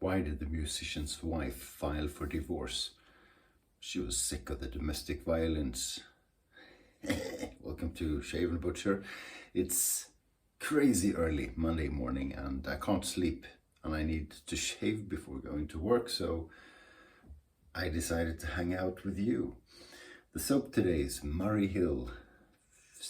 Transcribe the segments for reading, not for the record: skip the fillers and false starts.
Why did the musician's wife file for divorce? She was sick of the domestic violence. Welcome to Shave&Butcher. It's crazy early Monday morning and I can't sleep and I need to shave before going to work, so I decided to hang out with you. The soap today is Murray Hill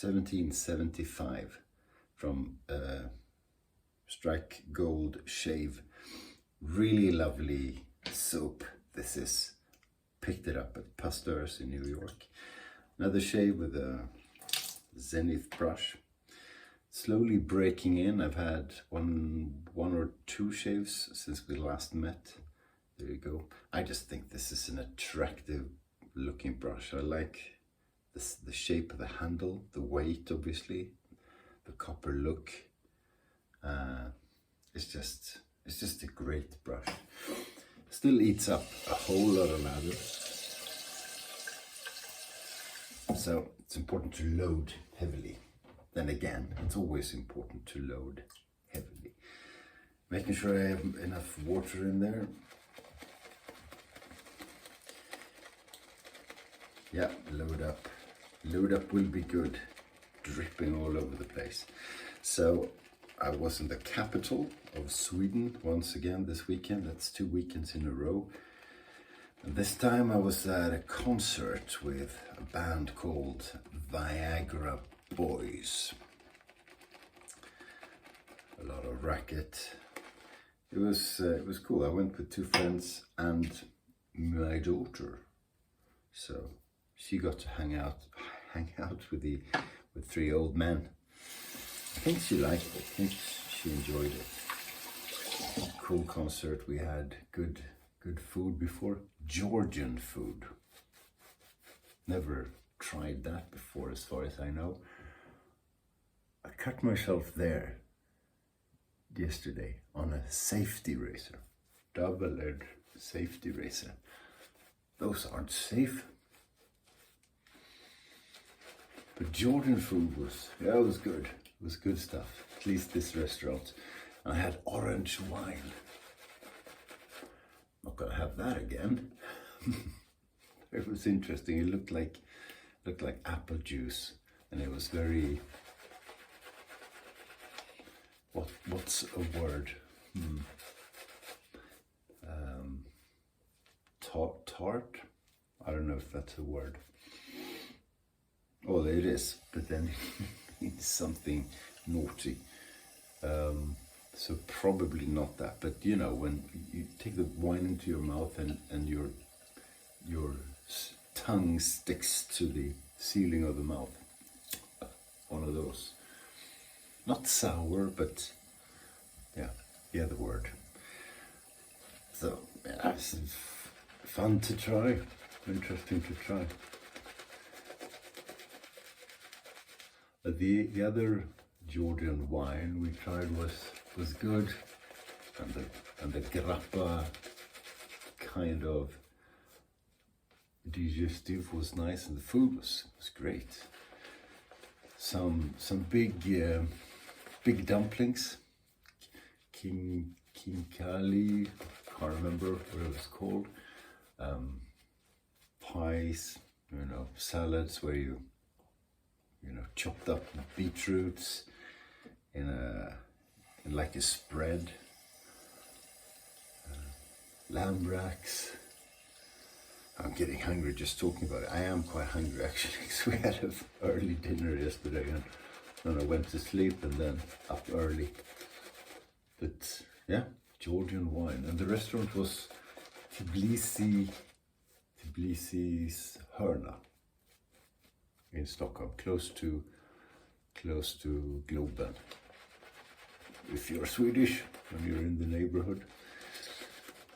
1775 from Strike Gold Shave. Really lovely soap this is. Picked it up at Pasteur's in New York. Another shave with a Zenith brush. Slowly breaking in. I've had one or two shaves since we last met. There you go. I just think this is an attractive looking brush. I like this, the shape of the handle, the weight obviously, the copper look. It's just a great brush. Still eats up a whole lot of lather. So it's important to load heavily. Then again, it's always important to load heavily. Making sure I have enough water in there. Yeah, load up. Load up will be good. Dripping all over the place. So I was in the capital of Sweden once again this weekend. That's 2 weekends in a row. And this time I was at a concert with a band called Viagra Boys. A lot of racket. It was cool. I went with 2 friends and my daughter. So she got to hang out with 3 old men. I think she liked it. I think she enjoyed it. Cool concert. We had good food before. Georgian food. Never tried that before as far as I know. I cut myself there yesterday on a safety razor. Double-edged safety razor. Those aren't safe. But Georgian food was good. It was good stuff, at least this restaurant. I had orange wine. Not gonna have that again. It was interesting. It looked like apple juice, and it was very. What's a word? Tart. I don't know if that's a word. Well, it is, but then it means something naughty. So probably not that, but you know, when you take the wine into your mouth and your tongue sticks to the ceiling of the mouth. One of those. Not sour, but yeah, the other word. So yeah, it's fun to try, interesting to try. The other Georgian wine we tried was good, and the grappa kind of digestive was nice, and the food was great. Some big dumplings, kinkali, can't remember what it was called. Pies, salads where you chopped up beetroots in like a spread. Lamb racks. I'm getting hungry just talking about it. I am quite hungry actually, because we had an early dinner yesterday and then I went to sleep and then up early. But yeah, Georgian wine. And the restaurant was Tbilissi's Hörna in Stockholm, close to Globen. If you're Swedish and you're in the neighborhood.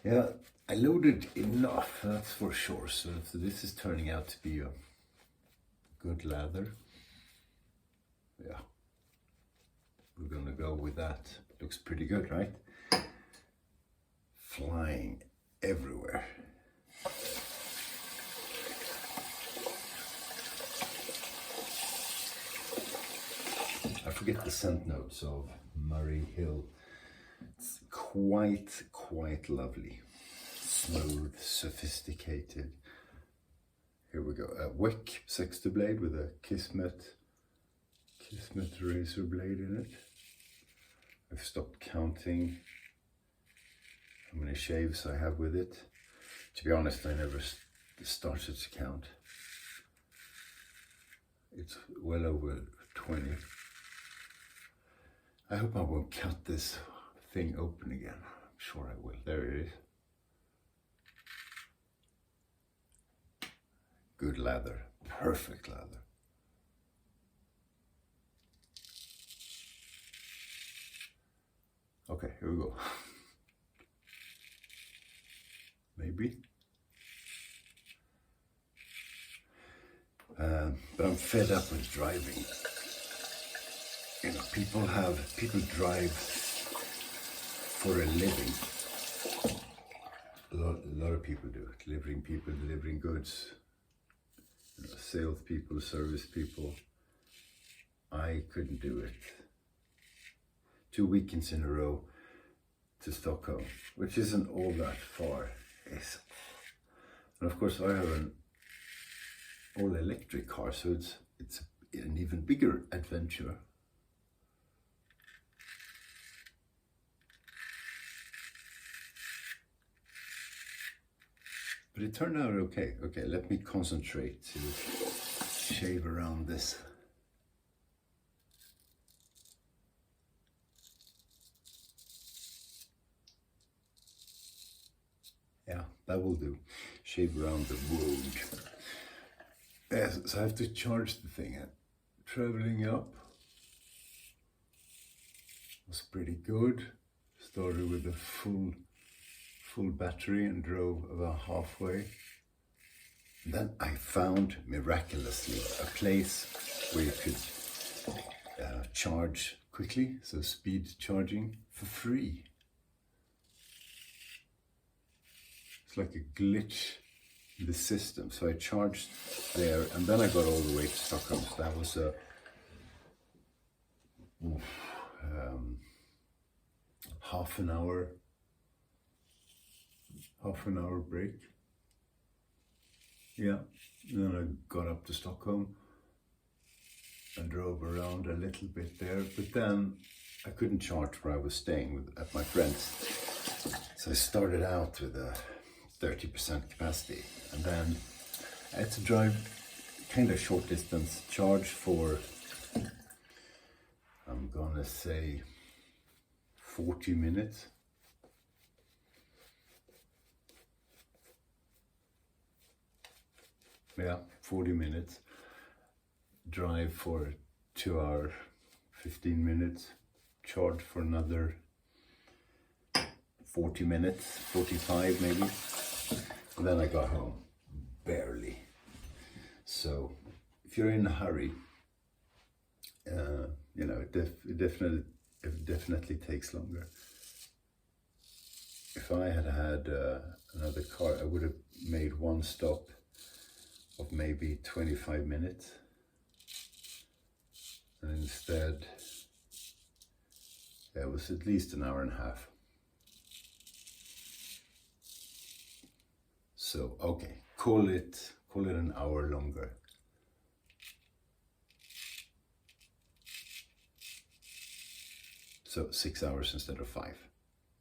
Yeah, I loaded enough, that's for sure. So this is turning out to be a good lather. Yeah, we're gonna go with that. Looks pretty good, right? Flying everywhere. I forget the scent notes of Murray Hill. It's quite quite lovely. Smooth, sophisticated. Here we go. A Wick sexter blade with a Kismet razor blade in it. I've stopped counting how many shaves I have with it. To be honest, I never started to count. It's well over 20. I hope I won't cut this thing open again. I'm sure I will. There it is. Good leather, perfect leather. Okay, here we go. Maybe. But I'm fed up with driving. You know, people drive for a living. A lot of people do. Delivering people, delivering goods. You know, sales people, service people. I couldn't do it. 2 weekends in a row to Stockholm, which isn't all that far. And of course I have an all-electric car, so it's an even bigger adventure. But it turned out okay. Okay, let me concentrate to shave around this. Yeah, that will do. Shave around the wound. Yes, so I have to charge the thing. Traveling up was pretty good. Started with a full battery and drove about halfway. Then I found miraculously a place where you could charge quickly, so speed charging for free. It's like a glitch in the system. So I charged there, and then I got all the way to Stockholm. So that was a half an hour break. Yeah, then I got up to Stockholm and drove around a little bit there, but then I couldn't charge where I was staying at my friend's. So I started out with a 30% capacity, and then I had to drive kind of short distance, charge for, I'm gonna say 40 minutes. Yeah, 40 minutes. Drive for 2 hours, 15 minutes. Charge for another 40 minutes, 45 maybe. And then I got home, barely. So if you're in a hurry, you know, it definitely takes longer. If I had another car, I would have made one stop of maybe 25 minutes. And instead, yeah, it was at least an hour and a half. So, okay, call it an hour longer. So 6 hours instead of 5,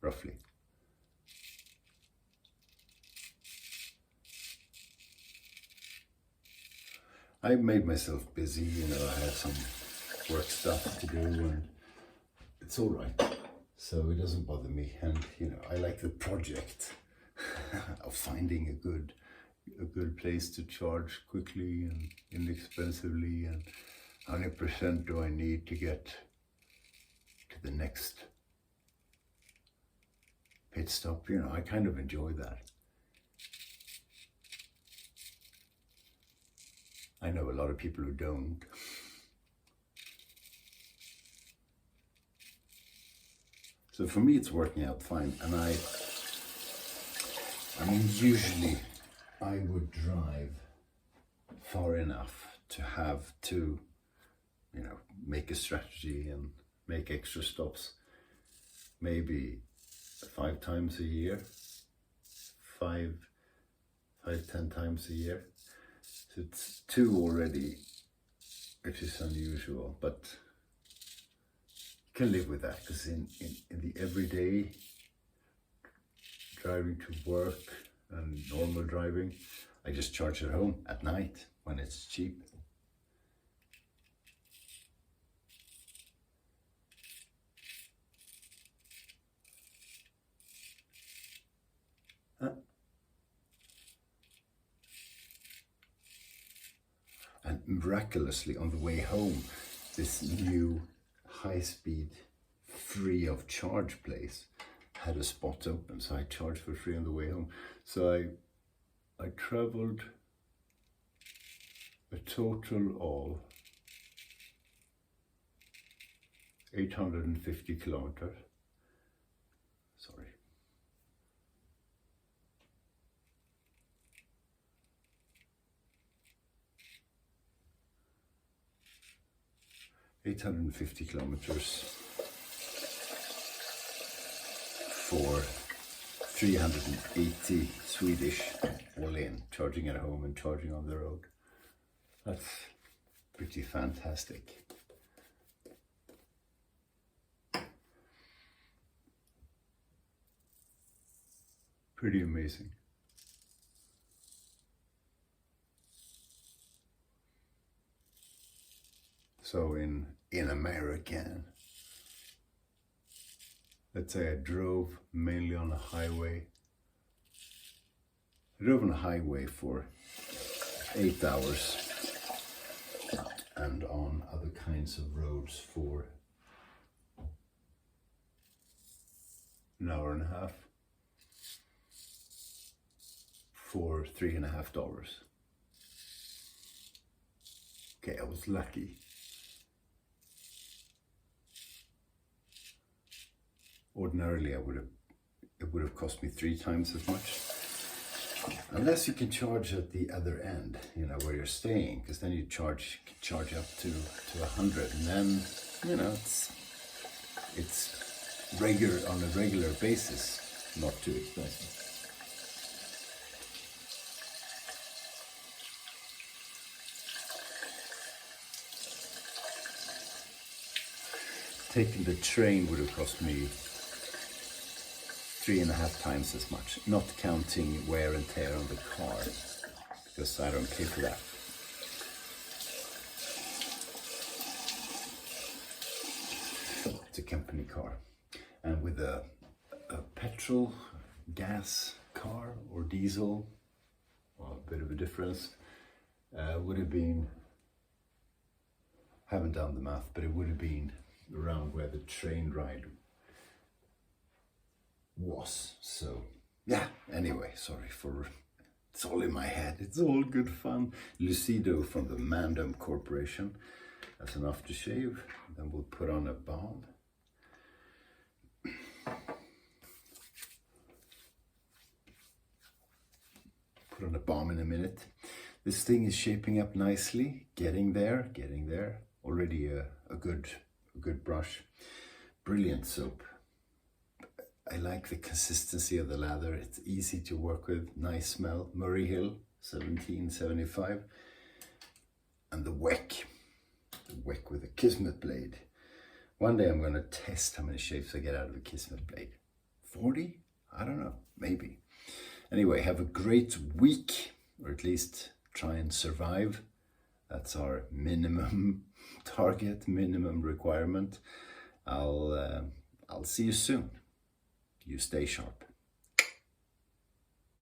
roughly. I made myself busy, you know, I had some work stuff to do, and it's all right. So it doesn't bother me, and you know, I like the project of finding a good place to charge quickly and inexpensively, and how many percent do I need to get to the next pit stop. You know, I kind of enjoy that. I know a lot of people who don't. So for me, it's working out fine. And I mean, usually I would drive far enough to have to, you know, make a strategy and make extra stops. Maybe 5 times a year, 10 times a year. So it's 2 already, which is unusual, but you can live with that, because in the everyday driving to work and normal driving, I just charge at home at night when it's cheap. And miraculously on the way home, this new high-speed free of charge place had a spot open, so I charged for free on the way home. So I traveled a total of 850 kilometers. Sorry. 850 kilometers for 380 Swedish all in, charging at home and charging on the road. That's pretty fantastic. Pretty amazing. So in American, let's say I drove mainly on a highway. I drove on a highway for 8 hours and on other kinds of roads for an hour and a half for $3.50. Okay, I was lucky. Ordinarily, it would have cost me 3 times as much, unless you can charge at the other end, you know, where you're staying, because then you charge up to 100, and then, you know, it's regular on a regular basis, not too expensive. Taking the train would have cost me 3.5 times as much, not counting wear and tear on the car, because I don't pay for that. It's a company car, and with a petrol, gas car or diesel, well, a bit of a difference, would have been, haven't done the math, but it would have been around where the train ride was. So yeah, anyway, sorry for, it's all in my head, it's all good fun. Lucido from the Mandem Corporation. That's an aftershave. Then we'll put on a balm. Put on a balm in a minute. This thing is shaping up nicely, getting there. Already a good brush. Brilliant soap. I like the consistency of the lather. It's easy to work with, nice smell. Murray Hill, 1775. And the wick with a Kismet blade. One day I'm going to test how many shapes I get out of a Kismet blade. 40? I don't know, maybe. Anyway, have a great week, or at least try and survive. That's our minimum target, minimum requirement. I'll see you soon. You stay sharp.